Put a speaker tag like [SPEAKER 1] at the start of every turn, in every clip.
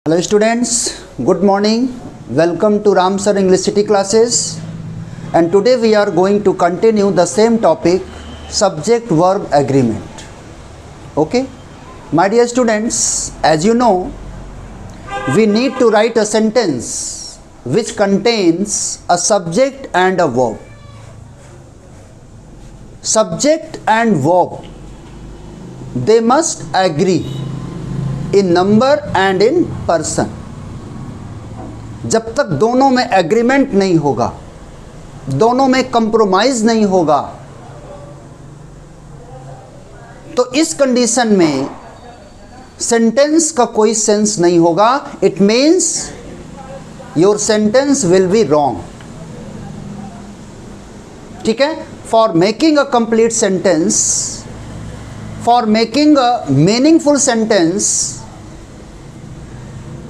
[SPEAKER 1] Hello students, good morning. Welcome to Ram Sir English City classes. And today we are going to continue the same topic, subject verb agreement. Okay, my dear students, as you know, we need to write a sentence which contains a subject and a verb. Subject and verb, they must agree in number and in person. जब तक दोनों में agreement नहीं होगा, दोनों में compromise नहीं होगा, तो इस कंडीशन में सेंटेंस का कोई सेंस नहीं होगा. It means your sentence will be wrong. ठीक है. For making a complete sentence, for making a meaningful sentence,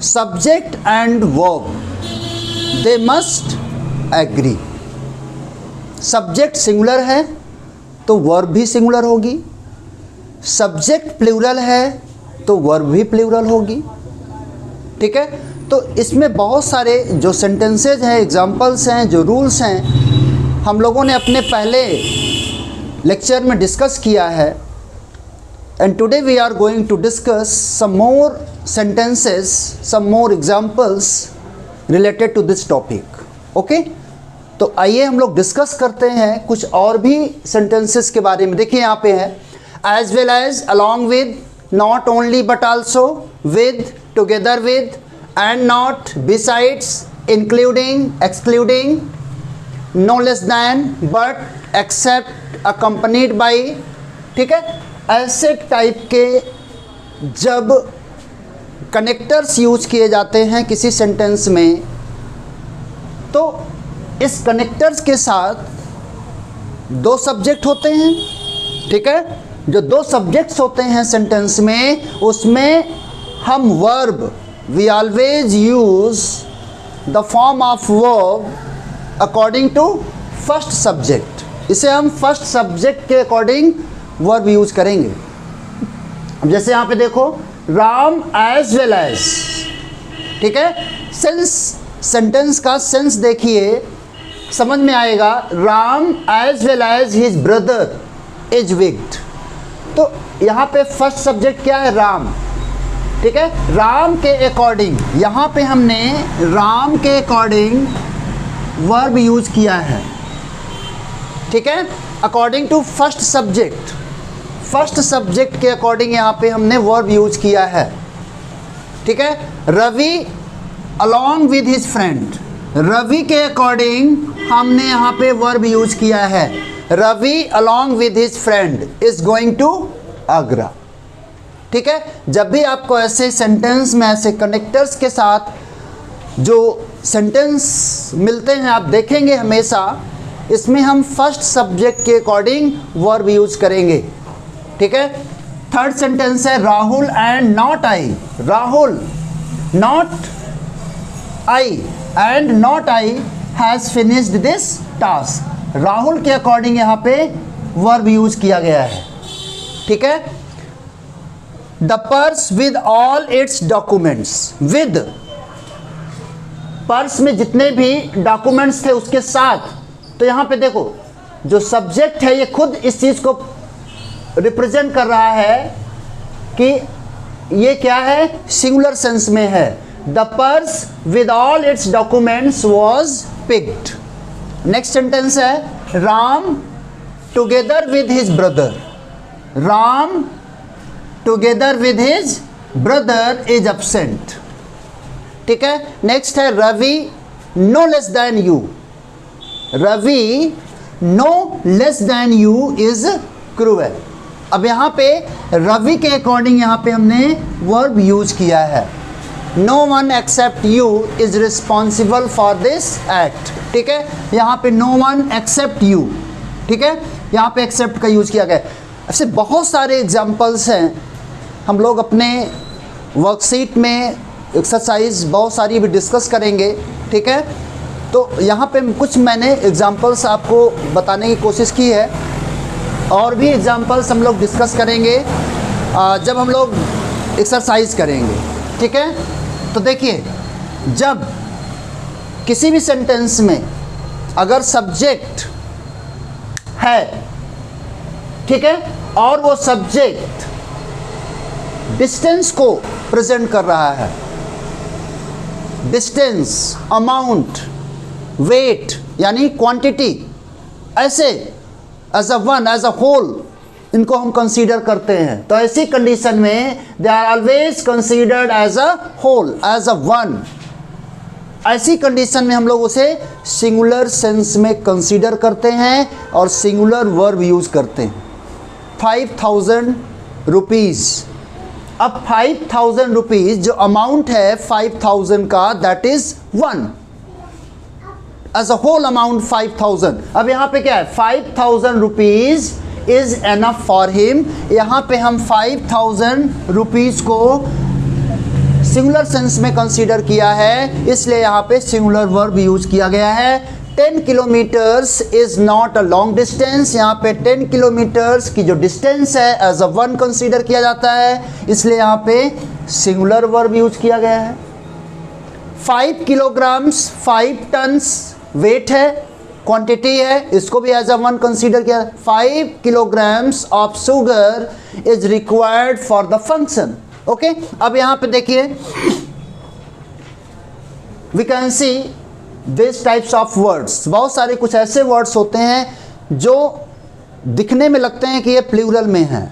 [SPEAKER 1] subject and verb, they must agree. Subject singular है तो verb भी singular होगी, subject plural है तो verb भी plural होगी. ठीक है. तो इसमें बहुत सारे जो sentences हैं, examples हैं, जो rules हैं, हम लोगों ने अपने पहले लेक्चर में डिस्कस किया है. And today we are going to discuss some more sentences, some more examples related to this topic. Okay? तो आइए हम लोग डिस्कस करते हैं कुछ और भी sentences के बारे में. देखिए यहाँ पे है as well as, along with, not only but also, with, together with, and not, besides, including, excluding, no less than, but, except, accompanied by. ठीक है. ऐसे टाइप के जब कनेक्टर्स यूज किए जाते हैं किसी सेंटेंस में, तो इस कनेक्टर्स के साथ दो सब्जेक्ट होते हैं. ठीक है. जो दो सब्जेक्ट्स होते हैं सेंटेंस में, उसमें हम verb, we always use the form of verb according to first subject. इसे हम फर्स्ट सब्जेक्ट के अकॉर्डिंग वर्ब यूज करेंगे. अब जैसे यहाँ पे देखो, राम एज वेल एज. ठीक है. सेंस, सेंटेंस का सेंस देखिए, समझ में आएगा. Ram as well as his brother is wicked. तो यहाँ पे फर्स्ट सब्जेक्ट क्या है? राम. ठीक है. राम के अकॉर्डिंग, यहाँ पे हमने राम के अकॉर्डिंग वर्ब यूज किया है. ठीक है. According to first subject, first subject के अकॉर्डिंग यहाँ पे हमने वर्ब यूज किया है. ठीक है. Ravi along with his friend, Ravi के अकॉर्डिंग हमने यहाँ पे वर्ब यूज किया है. Ravi along with his friend is going to Agra. ठीक है. जब भी आपको ऐसे सेंटेंस में ऐसे कनेक्टर्स के साथ जो सेंटेंस मिलते हैं, आप देखेंगे हमेशा इसमें हम फर्स्ट सब्जेक्ट के अकॉर्डिंग वर्ब यूज करेंगे. ठीक है. थर्ड सेंटेंस है Rahul and not I. Rahul not I and not I has finished this task. Rahul के अकॉर्डिंग यहाँ पे वर्ब यूज किया गया है. ठीक है. The purse with all its documents. With, purse में जितने भी डॉक्यूमेंट्स थे उसके साथ. तो यहाँ पे देखो, जो सब्जेक्ट है ये खुद इस चीज़ को रिप्रेजेंट कर रहा है कि ये क्या है, सिंगुलर सेंस में है. The purse with all its documents was picked. Next sentence है Ram together with his brother. Ram together with his brother is absent. ठीक है. नेक्स्ट है Ravi no less than you. Ravi no less than you is cruel. अब यहाँ पे रवि के according यहाँ पे हमने वर्ब यूज किया है. No one except you is responsible for this act. ठीक है. यहाँ पे नो वन एक्सेप्ट यू. ठीक है. यहाँ पे एक्सेप्ट का यूज किया गया. ऐसे बहुत सारे एग्जाम्पल्स हैं. हम लोग अपने वर्कशीट में एक्सरसाइज बहुत सारी भी डिस्कस करेंगे. ठीक है. तो यहाँ पे कुछ मैंने एग्जाम्पल्स आपको बताने की कोशिश की है. और भी एग्जाम्पल्स हम लोग डिस्कस करेंगे जब हम लोग एक्सरसाइज करेंगे. ठीक है. तो देखिए, जब किसी भी सेंटेंस में अगर सब्जेक्ट है, ठीक है, और वो सब्जेक्ट डिस्टेंस को प्रेजेंट कर रहा है, डिस्टेंस, अमाउंट, वेट यानी क्वांटिटी, ऐसे as a one, as a whole इनको हम कंसीडर करते हैं। तो ऐसी कंडीशन में they are always considered as a whole, as a one. ऐसी कंडीशन में हम लोग उसे सिंगुलर सेंस में कंसीडर करते हैं और सिंगुलर वर्ब यूज करते हैं। 5000 रुपीज़। अब 5000 रुपीज़ जो अमाउंट है 5000 का, that is one, as a whole amount 5000। अब यहाँ पे क्या है, 5000 rupees is enough for him. यहाँ पे हम 5000 रुपीज़ को सिंगुलर सेंस में कंसीडर किया है, इसलिए यहाँ पे सिंगुलर वर्ब यूज किया गया है। 10 kilometres is not a long distance. यहाँ पे 10 किलोमीटर्स की जो डिस्टेंस है एज अ वन कंसीडर किया जाता है, इसलिए यहाँ पे सिंगुलर वर्ब यूज किया गया है। 5 किलोग्राम्स, 5 टन्स वेट है, क्वांटिटी है, इसको भी एज अ वन कंसीडर किया। 5 kilograms of sugar is required for the function. Okay, अब यहाँ पे देखिए, we can see this types of words. बहुत सारे कुछ ऐसे वर्ड्स होते हैं जो दिखने में लगते हैं कि ये प्लूरल में हैं,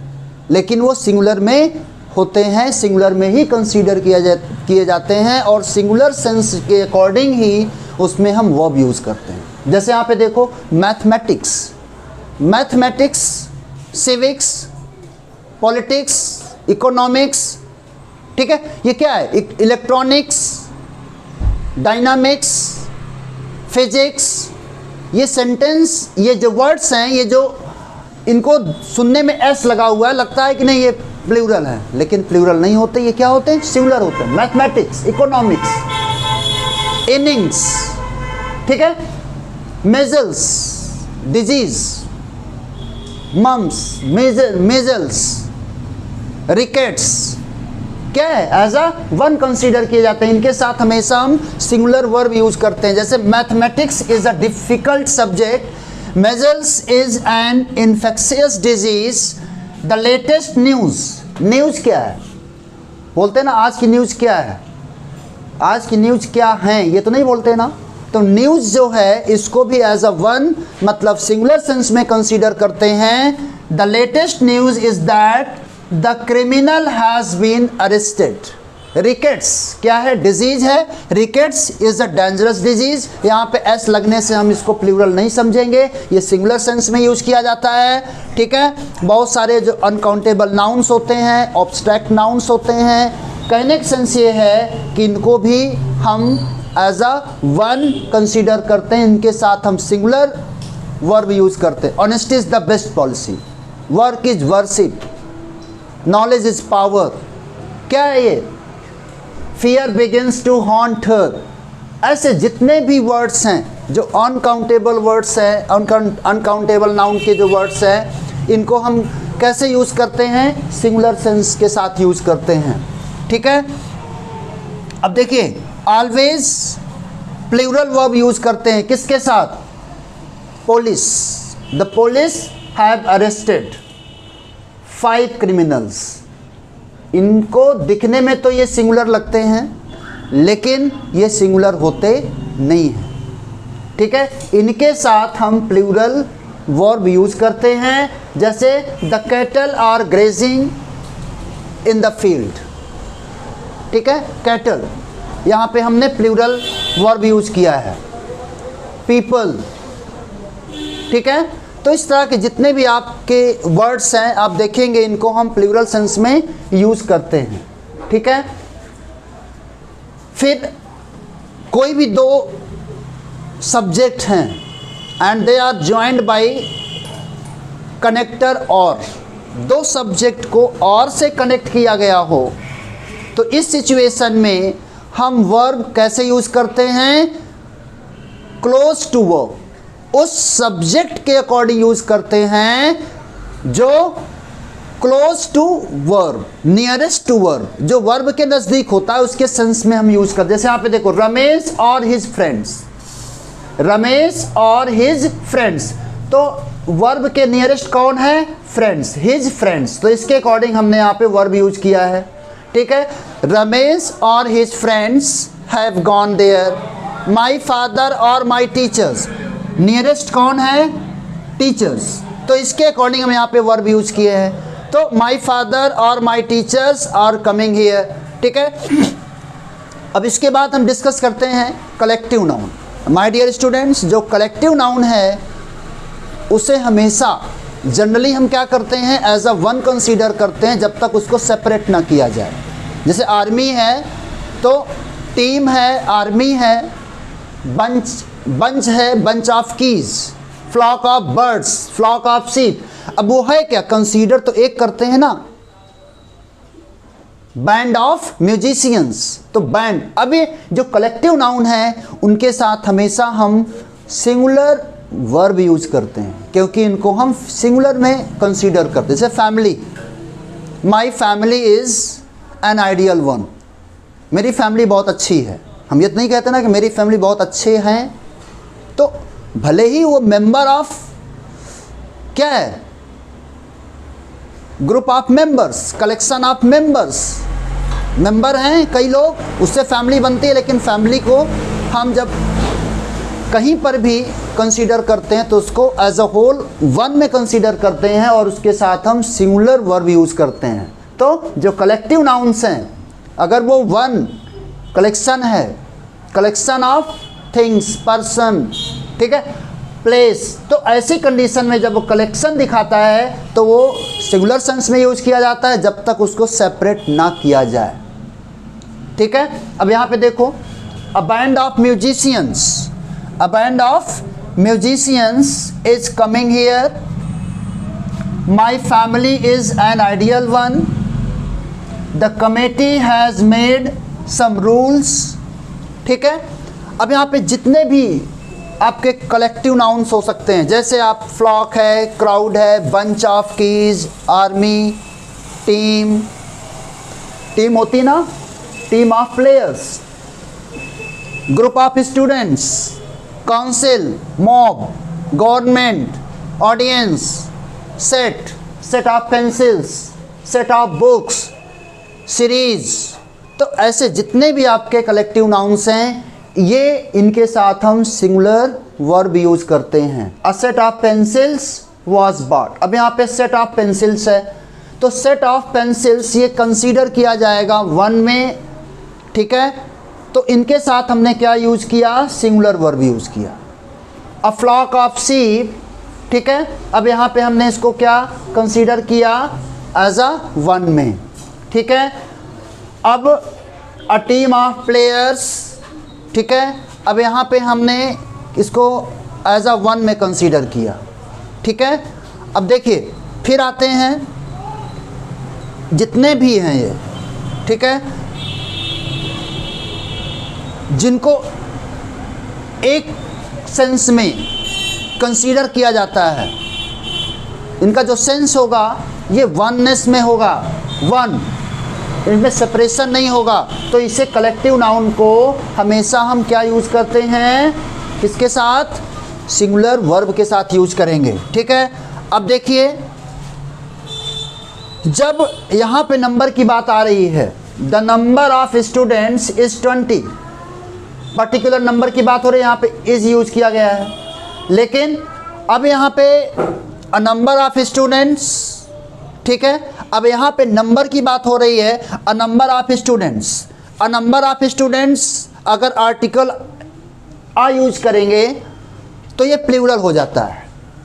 [SPEAKER 1] लेकिन वो सिंगुलर में होते हैं, सिंगुलर में ही कंसीडर किए जाते हैं और सिंगुलर सेंस के अकॉर्डिंग ही उसमें हम वर्ब यूज़ करते हैं। जैसे यहाँ पे देखो, mathematics, mathematics, civics, politics, economics, ठीक है, ये क्या है, इलेक्ट्रॉनिक्स, डायनामिक्स, फिजिक्स। ये सेंटेंस, ये जो वर्ड्स हैं, ये जो इनको सुनने में एस लगा हुआ है, लगता है कि नहीं ये प्लूरल है, लेकिन प्लूरल नहीं होते, ये क्या होते हैं, सिंगुलर होते हैं। मैथमेटिक्स, इकोनॉमिक्स, इनिंग्स, ठीक है, measles, disease, mumps, measles, rickets, क्या है, एज अ वन कंसीडर किए जाते हैं। इनके साथ हमेशा हम सिंगुलर वर्ब यूज करते हैं। जैसे mathematics is a difficult subject, measles is an infectious disease, the latest news. News क्या है, बोलते हैं ना आज की न्यूज़ क्या है, आज की न्यूज़ क्या है, ये तो नहीं बोलते ना। तो न्यूज़ जो है इसको भी एज अ वन, मतलब सिंगुलर सेंस में कंसीडर करते हैं। The latest news is that the criminal has been arrested. Rickets क्या है, डिजीज है, rickets is a dangerous disease. यहाँ पे एस लगने से हम इसको प्लूरल नहीं समझेंगे, ये सिंगुलर सेंस में यूज किया जाता है, ठीक है। बहुत सारे जो अनकाउंटेबल नाउन्स होते हैं, ऑब्स्ट्रैक्ट नाउन्स होते हैं, कहने का सेंस ये है कि इनको भी हम एज अ वन कंसीडर करते हैं, इनके साथ हम सिंगुलर वर्ब यूज करते हैं। Honesty is the best policy, work is worship, knowledge is power, क्या है ये, फियर बिगिंस टू हॉन्ट हर। ऐसे जितने भी वर्ड्स हैं जो अनकाउंटेबल वर्ड्स हैं, अनकाउंटेबल नाउन के जो वर्ड्स हैं, इनको हम कैसे यूज़ करते हैं, सिंगुलर सेंस के साथ यूज़ करते हैं, ठीक है। अब देखिए, ऑलवेज प्लूरल वर्ब यूज़ करते हैं किसके साथ, police, the police have arrested 5 criminals. इनको दिखने में तो ये सिंगुलर लगते हैं, लेकिन ये सिंगुलर होते नहीं हैं, ठीक है। इनके साथ हम प्लूरल वर्ब यूज़ करते हैं। जैसे the cattle are grazing in the field, ठीक है, कैटल, यहाँ पे हमने प्लूरल वर्ब यूज़ किया है। पीपल, ठीक है। तो इस तरह के जितने भी आपके वर्ड्स हैं आप देखेंगे, इनको हम प्लूरल सेंस में यूज़ करते हैं, ठीक है। फिर कोई भी दो सब्जेक्ट हैं and they are joined by connector, और दो सब्जेक्ट को और से कनेक्ट किया गया हो, तो इस सिचुएशन में हम वर्ब कैसे यूज़ करते हैं, क्लोज टू वर्ब, उस सब्जेक्ट के अकॉर्डिंग यूज़ करते हैं जो close to verb, nearest to verb, जो वर्ब के नज़दीक होता है उसके सेंस में हम यूज करते हैं। जैसे यहाँ पे देखो, रमेश और हिज फ्रेंड्स, रमेश और हिज फ्रेंड्स, तो वर्ब के नियरेस्ट कौन है? फ्रेंड्स, हिज फ्रेंड्स, तो इसके अकॉर्डिंग हमने यहाँ पे वर्ब यूज किया है। ठीक है, रमेश और his friends have gone there, my father और माई टीचर्स, नियरेस्ट कौन है? टीचर्स, तो इसके अकॉर्डिंग हम यहाँ पे वर्ब यूज किए हैं। तो माई फादर और my teachers are coming here. ठीक है, अब इसके बाद हम डिस्कस करते हैं collective noun. My dear students, जो कलेक्टिव नाउन है उसे हमेशा जनरली हम क्या करते हैं? एज अ वन कंसीडर करते हैं जब तक उसको सेपरेट ना किया जाए। जैसे आर्मी है तो टीम है, आर्मी है, बंच है, bunch of keys, flock of birds, flock of sheep. अब वो है क्या? कंसीडर तो एक करते हैं ना, बैंड ऑफ म्यूजिशियंस, तो बैंड। अब ये जो कलेक्टिव नाउन है उनके साथ हमेशा हम सिंगुलर वर्ब यूज करते हैं क्योंकि इनको हम सिंगुलर में कंसीडर करते हैं। जैसे family, my family is an ideal one, मेरी फैमिली बहुत अच्छी है। हम ये तो नहीं कहते ना कि मेरी फैमिली बहुत अच्छे हैं, तो भले ही वो मेंबर ऑफ क्या है? Group of members, collection of members, member हैं कई लोग, उससे फैमिली बनती है। लेकिन फैमिली को हम जब कहीं पर भी कंसीडर करते हैं तो उसको एज अ होल वन में कंसीडर करते हैं और उसके साथ हम सिंगुलर वर्ब यूज करते हैं। तो जो कलेक्टिव नाउन्स हैं, अगर वो वन कलेक्शन है, कलेक्शन ऑफ थिंग्स, पर्सन, ठीक है, प्लेस, तो ऐसी कंडीशन में जब वो कलेक्शन दिखाता है तो वो सिंगुलर सेंस में यूज किया जाता है जब तक उसको सेपरेट ना किया जाए। ठीक है, अब यहाँ पे देखो, a band of musicians, a band of musicians is coming here, my family is an ideal one, the committee has made some rules. ठीक है, अब यहाँ पे जितने भी आपके कलेक्टिव नाउन्स हो सकते हैं, जैसे आप फ्लॉक है, क्राउड है, bunch of keys, army, team, team होती ना, team of players, group of students, council, mob, government, audience, set, set of pencils, set of books, series, तो ऐसे जितने भी आपके कलेक्टिव नाउन्स हैं ये इनके साथ हम सिंगुलर वर्ब यूज करते हैं। A set of pencils was bought, अब यहाँ पे सेट ऑफ पेंसिल्स है तो सेट ऑफ पेंसिल्स ये कंसीडर किया जाएगा वन में। ठीक है, तो इनके साथ हमने क्या यूज किया? सिंगुलर वर्ब यूज किया। अ फ्लॉक ऑफ शीप, ठीक है, अब यहाँ पे हमने इसको क्या कंसीडर किया? एज अ वन में। ठीक है, अब अ टीम ऑफ प्लेयर्स, ठीक है, अब यहाँ पे हमने इसको एज अ वन में कंसीडर किया। ठीक है, अब देखिए फिर आते हैं जितने भी हैं ये, ठीक है, जिनको एक सेंस में कंसीडर किया जाता है, इनका जो सेंस होगा ये वननेस में होगा, वन, इनमें सेपरेशन नहीं होगा, तो इसे कलेक्टिव नाउन को हमेशा हम क्या यूज़ करते हैं? किसके साथ? सिंगुलर वर्ब के साथ यूज करेंगे। ठीक है, अब देखिए जब यहाँ पे नंबर की बात आ रही है, the number of students is 20, particular number की बात हो रही है, यहाँ पे इज यूज किया गया है। लेकिन अब यहाँ पे अ नंबर ऑफ स्टूडेंट्स, ठीक है, अब यहाँ पे नंबर की बात हो रही है, अ number of students, a number of students, अगर आर्टिकल आ यूज करेंगे तो ये प्लूरल हो जाता है,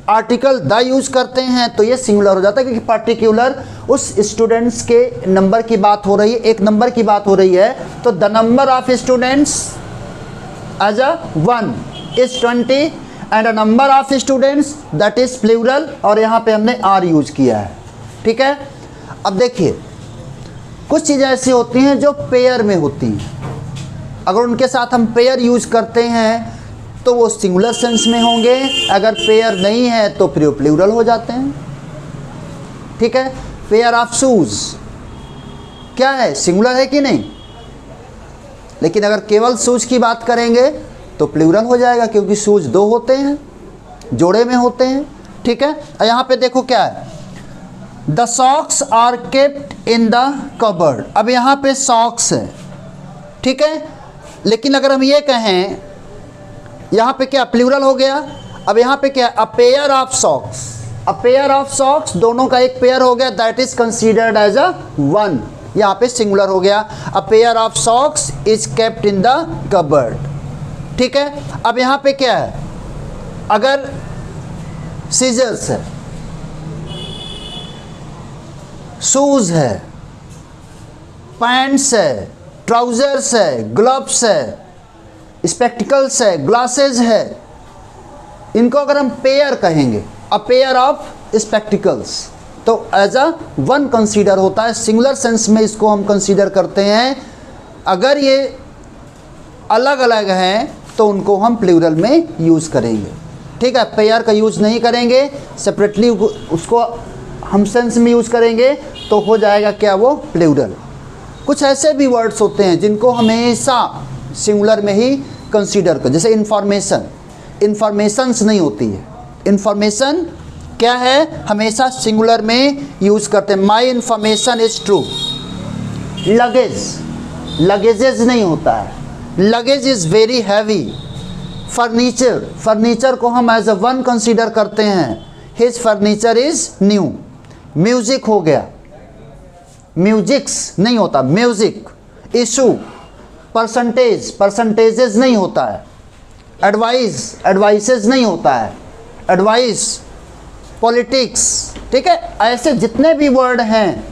[SPEAKER 1] आर्टिकल द यूज करते हैं तो ये सिंगुलर हो जाता है, क्योंकि पर्टिकुलर उस स्टूडेंट्स के नंबर की बात हो रही है, एक नंबर की बात हो रही है। तो the number of students as a one is 20 and a number of students that is plural, और यहाँ पे हमने आर यूज किया है। ठीक है, अब देखिए कुछ चीज़ें ऐसी होती हैं जो पेयर में होती हैं, अगर उनके साथ हम पेयर यूज करते हैं तो वो सिंगुलर सेंस में होंगे, अगर पेयर नहीं है तो फिर प्लूरल हो जाते हैं। ठीक है, पेयर ऑफ शूज क्या है, सिंगुलर है कि नहीं? लेकिन अगर केवल शूज की बात करेंगे तो प्लूरल हो जाएगा, क्योंकि शूज दो होते हैं, जोड़े में होते हैं। ठीक है, यहाँ पे देखो क्या है, the socks are kept in the cupboard. अब यहाँ पे सॉक्स है, ठीक है, लेकिन अगर हम ये कहें, यहाँ पे क्या प्लूरल हो गया। अब यहाँ पे क्या, a pair of socks, a pair of socks, दोनों का एक पेयर हो गया, that is considered as a one, यहाँ पे सिंगुलर हो गया। A pair of socks is kept in the cupboard. ठीक है, अब यहाँ पे क्या है, अगर सीजर्स है, शूज है, पैंट्स है, ट्राउजर्स है, ग्लव्स है, स्पेक्टिकल्स है, ग्लासेस है, इनको अगर हम पेयर कहेंगे, अ पेयर ऑफ स्पेक्टिकल्स, तो एज अ वन कंसीडर होता है, सिंगुलर सेंस में इसको हम कंसीडर करते हैं। अगर ये अलग अलग हैं तो उनको हम प्लूरल में यूज़ करेंगे। ठीक है, पेयर का यूज़ नहीं करेंगे, सेपरेटली उसको हम सेंस में यूज़ करेंगे तो हो जाएगा क्या, वो प्लूरल। कुछ ऐसे भी वर्ड्स होते हैं जिनको हमेशा सिंगुलर में ही कंसीडर कर, जैसे इंफॉर्मेशन, इंफॉर्मेशंस नहीं होती है, इंफॉर्मेशन क्या है, हमेशा सिंगुलर में यूज़ करते हैं। My information is true. Luggage, luggages नहीं होता है, luggage is very heavy. Furniture, furniture को हम एज अ वन कंसीडर करते हैं, his furniture is new. Music हो गया, म्यूजिक्स नहीं होता, म्यूज़िक। इशू, परसेंटेज, परसेंटेजेस नहीं होता है। एडवाइस, एडवाइसेस नहीं होता है, एडवाइस। पॉलिटिक्स, ठीक है, ऐसे जितने भी वर्ड हैं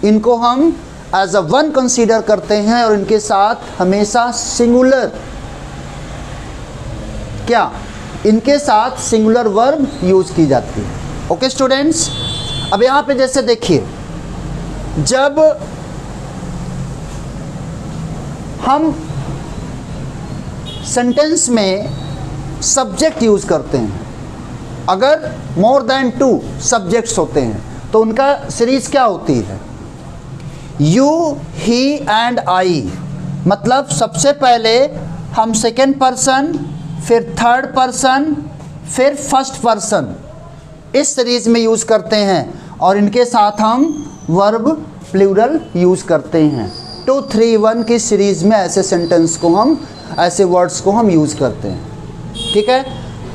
[SPEAKER 1] इनको हम एज अ वन कंसीडर करते हैं और इनके साथ हमेशा सिंगुलर, क्या, इनके साथ सिंगुलर वर्ब यूज की जाती है। ओके स्टूडेंट्स, अब यहाँ पे जैसे देखिए, जब हम सेंटेंस में सब्जेक्ट यूज़ करते हैं, अगर मोर देन 2 सब्जेक्ट्स होते हैं तो उनका सीरीज़ क्या होती है, यू, ही एंड आई। मतलब सबसे पहले हम सेकेंड पर्सन, फिर थर्ड पर्सन, फिर फर्स्ट पर्सन, इस सीरीज़ में यूज़ करते हैं और इनके साथ हम वर्ब प्लूरल यूज़ करते हैं। 2, 3, 1 की सीरीज़ में ऐसे सेंटेंस को हम, ऐसे वर्ड्स को हम यूज़ करते हैं। ठीक है,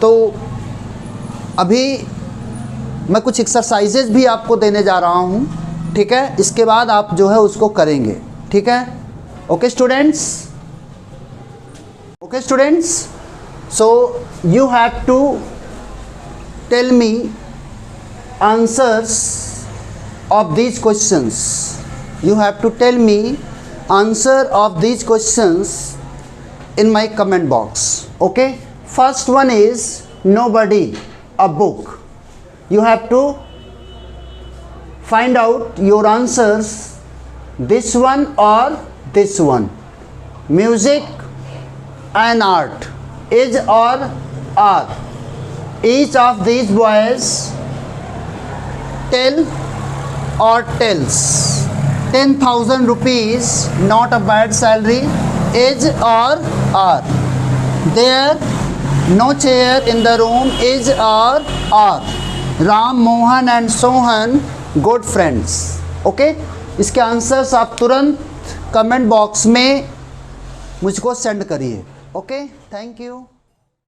[SPEAKER 1] तो अभी मैं कुछ एक्सरसाइजेज भी आपको देने जा रहा हूँ। ठीक है, इसके बाद आप जो है उसको करेंगे। ठीक है, okay students, okay students, so you have to tell me answers of these questions. You have to tell me answer of these questions in my comment box. Okay, first one is nobody, a book. You have to find out your answers, this one or this one. Music and art, is or are. Each of these boys tell or tells. 10,000 rupees, not a bad salary. Is or are. There no chair in the room. Is or are. Ram, Mohan and Sohan good friends. Okay, इसके answers आप तुरंत comment box में मुझको send करिए। Okay, thank you.